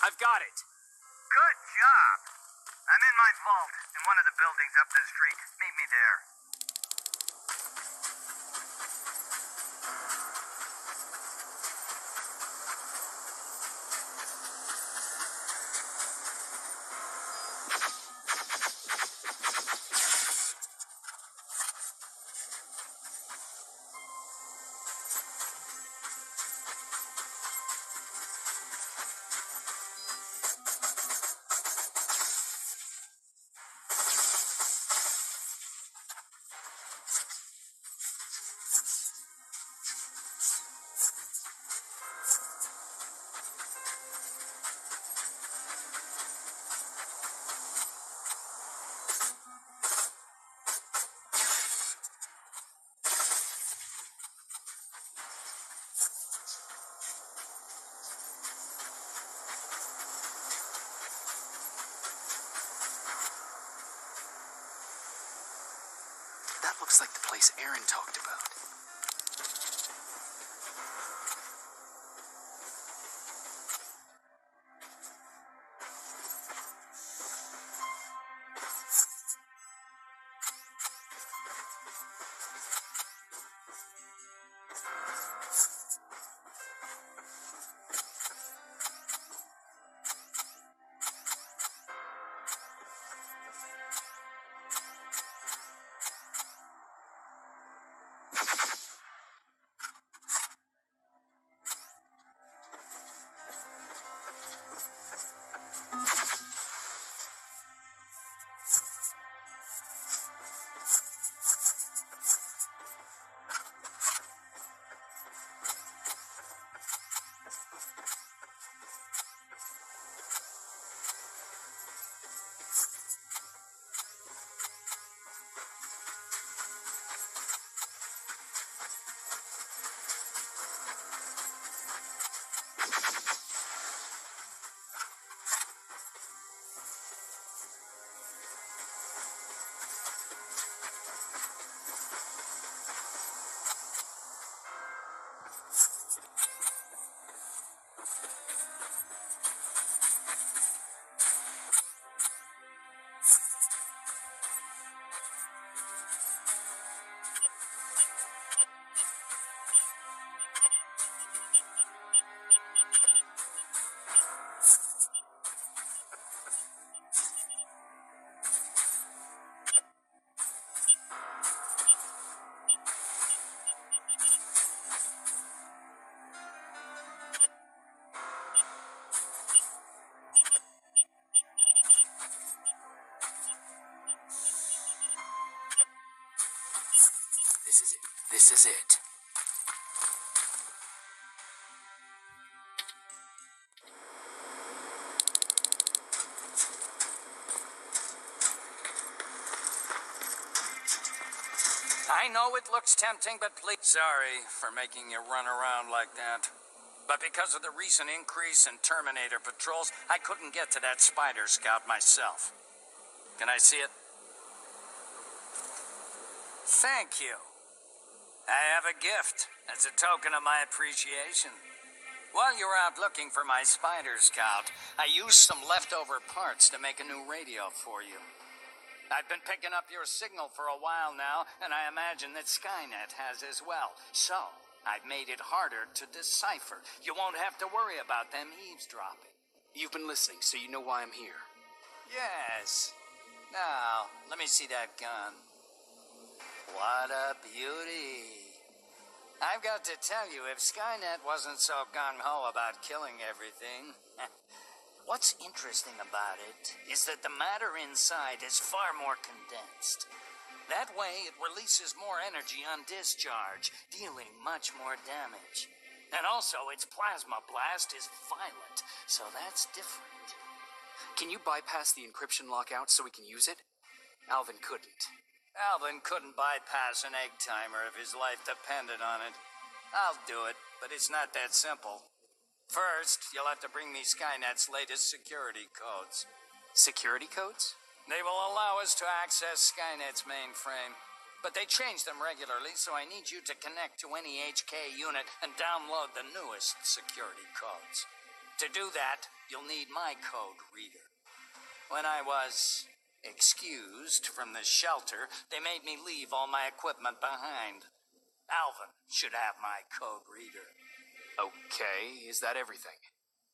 I've got it. Good job. I'm in my vault in one of the buildings up the street. Meet me there. That looks like the place Aaron talked about. This is it. I know it looks tempting, but please... Sorry for making you run around like that. But because of the recent increase in Terminator patrols, I couldn't get to that spider scout myself. Can I see it? Thank you. I have a gift as a token of my appreciation. While you were out looking for my spider scout, I used some leftover parts to make a new radio for you. I've been picking up your signal for a while now, and I imagine that Skynet has as well. So, I've made it harder to decipher. You won't have to worry about them eavesdropping. You've been listening, so you know why I'm here. Yes. Now, let me see that gun. What a beauty. I've got to tell you, if Skynet wasn't so gung-ho about killing everything... What what's interesting about it is that the matter inside is far more condensed. That way, it releases more energy on discharge, dealing much more damage. And also, its plasma blast is violent, so that's different. Can you bypass the encryption lockout so we can use it? Alvin couldn't. Alvin couldn't bypass an egg timer if his life depended on it. I'll do it, but it's not that simple. First, you'll have to bring me Skynet's latest security codes. Security codes? They will allow us to access Skynet's mainframe. But they change them regularly, so I need you to connect to any HK unit and download the newest security codes. To do that, you'll need my code reader. When I was excused from the shelter, they made me leave all my equipment behind. Alvin should have my code reader. Okay, is that everything?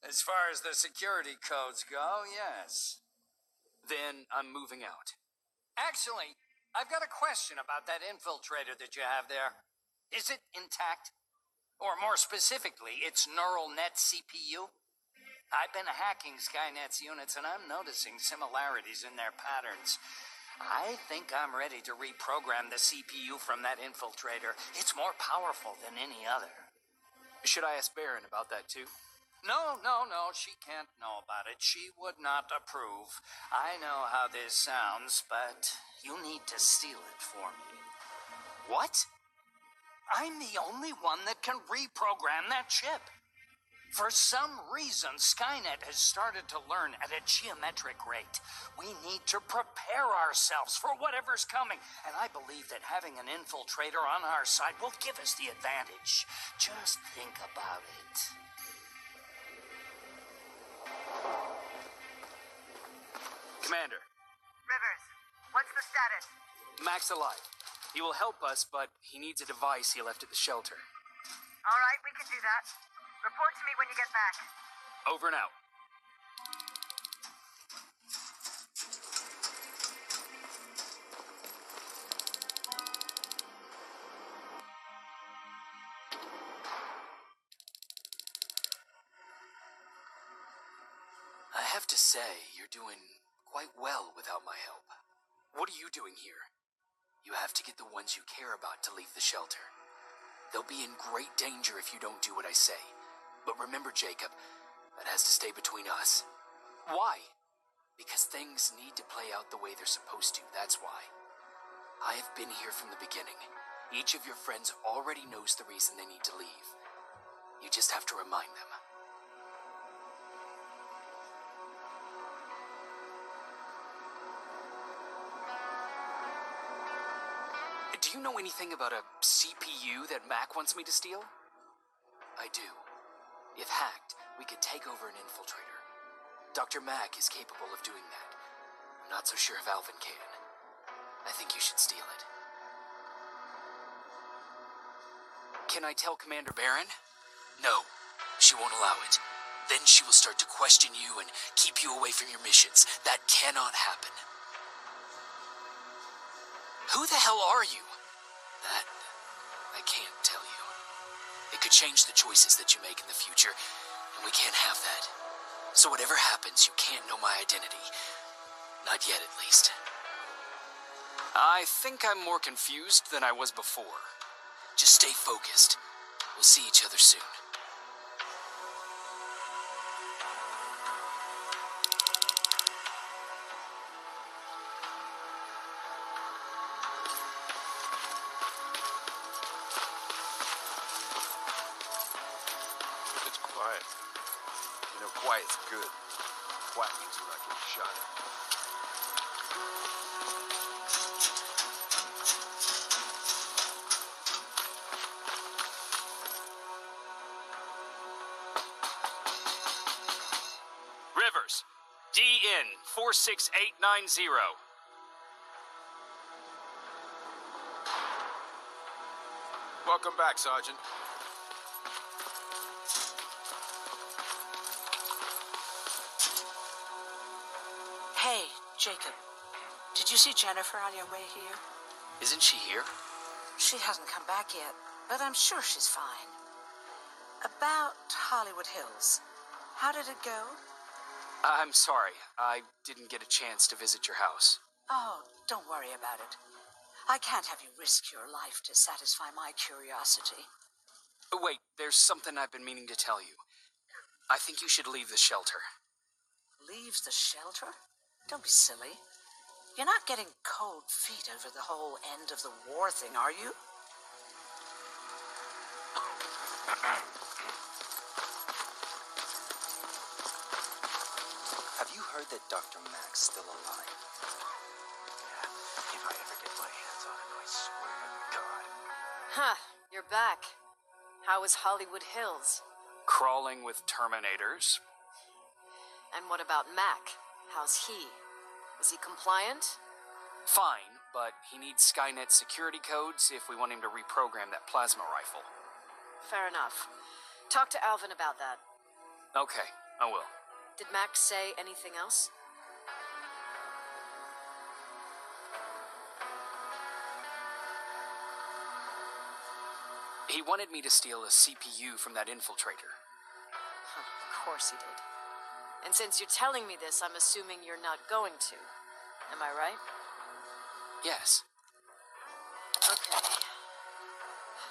As far as the security codes go, yes. Then I'm moving out. Actually, I've got a question about that infiltrator that you have there. Is it intact? Or more specifically, its neural net CPU? I've been hacking Skynet's units and I'm noticing similarities in their patterns. I think I'm ready to reprogram the CPU from that infiltrator. It's more powerful than any other. Should I ask Baron about that too? No, she can't know about it. She would not approve. I know how this sounds, but you need to steal it for me. What? I'm the only one that can reprogram that chip. For some reason, Skynet has started to learn at a geometric rate. We need to prepare ourselves for whatever's coming, and I believe that having an infiltrator on our side will give us the advantage. Just think about it. Commander. Rivers, what's the status? Mac's alive. He will help us, but he needs a device he left at the shelter. All right, we can do that. Report to me when you get back. Over and out. I have to say, you're doing quite well without my help. What are you doing here? You have to get the ones you care about to leave the shelter. They'll be in great danger if you don't do what I say. But remember, Jacob, that has to stay between us. Why? Because things need to play out the way they're supposed to, that's why. I have been here from the beginning. Each of your friends already knows the reason they need to leave. You just have to remind them. Do you know anything about a CPU that Mac wants me to steal? I do. If hacked, we could take over an infiltrator. Dr. Mac is capable of doing that. I'm not so sure if Alvin can. I think you should steal it. Can I tell Commander Baron? No, she won't allow it. Then she will start to question you and keep you away from your missions. That cannot happen. Who the hell are you? That, I can't tell you. It could change the choices that you make in the future, and we can't have that. So whatever happens, you can't know my identity. Not yet, at least. I think I'm more confused than I was before. Just stay focused. We'll see each other soon. It's quiet. You know, quiet's good. Quiet means we're not getting shot at. Rivers, DN 46890. Welcome back, Sergeant. Hey, Jacob. Did you see Jennifer on your way here? Isn't she here? She hasn't come back yet, but I'm sure she's fine. About Hollywood Hills. How did it go? I'm sorry. I didn't get a chance to visit your house. Oh, don't worry about it. I can't have you risk your life to satisfy my curiosity. Wait, there's something I've been meaning to tell you. I think you should leave the shelter. Leaves the shelter? Don't be silly. You're not getting cold feet over the whole end of the war thing, are you? Have you heard that Dr. Mack's still alive? Yeah, if I ever get my hands on him, I swear to God. Huh, you're back. How was Hollywood Hills? Crawling with Terminators. And what about Mac? How's he? Is he compliant? Fine, but he needs Skynet security codes if we want him to reprogram that plasma rifle. Fair enough. Talk to Alvin about that. Okay, I will. Did Mac say anything else? He wanted me to steal a CPU from that infiltrator. Huh, of course he did. And since you're telling me this, I'm assuming you're not going to. Am I right? Yes. Okay.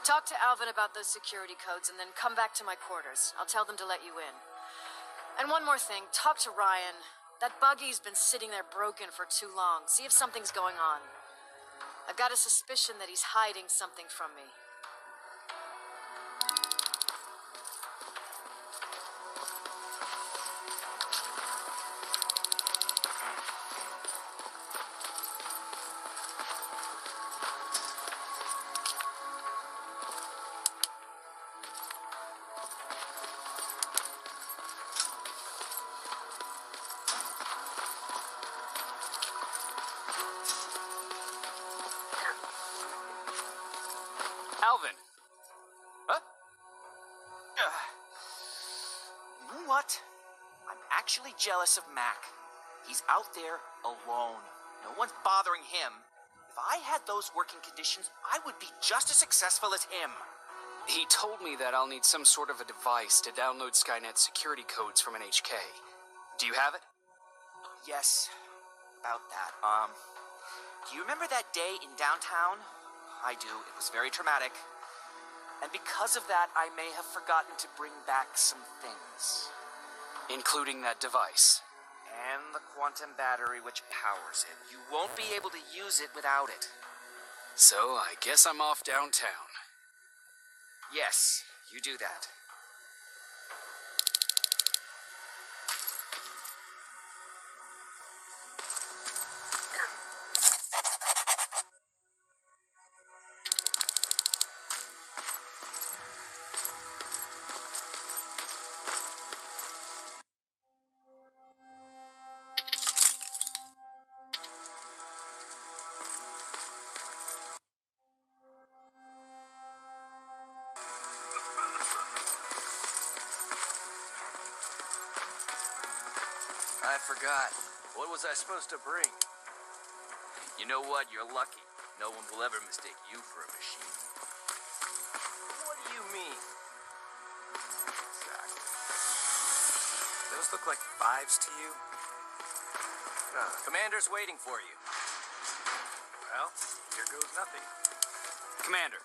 Talk to Alvin about those security codes and then come back to my quarters. I'll tell them to let you in. And one more thing, talk to Ryan. That buggy's been sitting there broken for too long. See if something's going on. I've got a suspicion that he's hiding something from me. Alvin! Huh? You know what? I'm actually jealous of Mac. He's out there alone. No one's bothering him. If I had those working conditions, I would be just as successful as him. He told me that I'll need some sort of a device to download Skynet security codes from an HK. Do you have it? Yes, about that. Do you remember that day in downtown? I do. It was very traumatic. And because of that, I may have forgotten to bring back some things. Including that device. And the quantum battery which powers it. You won't be able to use it without it. So I guess I'm off downtown. Yes, you do that. I forgot. What was I supposed to bring? You know what? You're lucky. No one will ever mistake you for a machine. What do you mean? Exactly. Those look like 5s to you? Commander's waiting for you. Well, here goes nothing. Commander.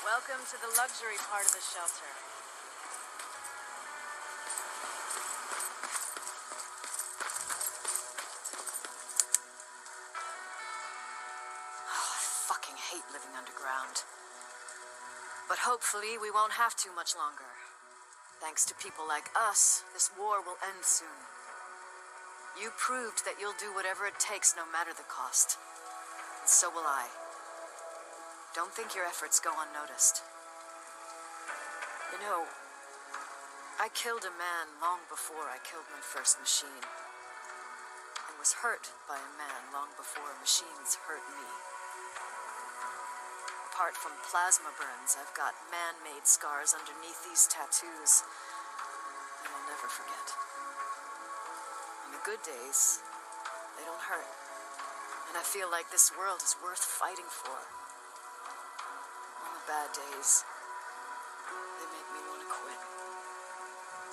Welcome to the luxury part of the shelter. Hate living underground. But hopefully we won't have to much longer. Thanks to people like us, this war will end soon. You proved that you'll do whatever it takes no matter the cost. And so will I. Don't think your efforts go unnoticed. You know, I killed a man long before I killed my first machine. And was hurt by a man long before machines hurt me. Apart from plasma burns, I've got man-made scars underneath these tattoos that I'll never forget. On the good days, they don't hurt. And I feel like this world is worth fighting for. On the bad days, they make me want to quit.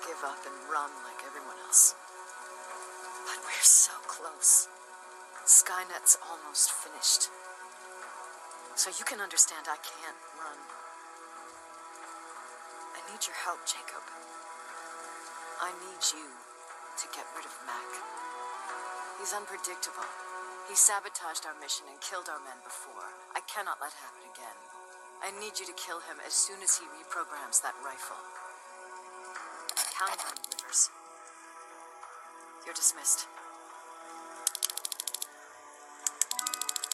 Give give up and run like everyone else. But we're so close. Skynet's almost finished. So you can understand I can't run. I need your help, Jacob. I need you to get rid of Mac. He's unpredictable. He sabotaged our mission and killed our men before. I cannot let happen again. I need you to kill him as soon as he reprograms that rifle. I'm counting on you, Rivers. You're dismissed.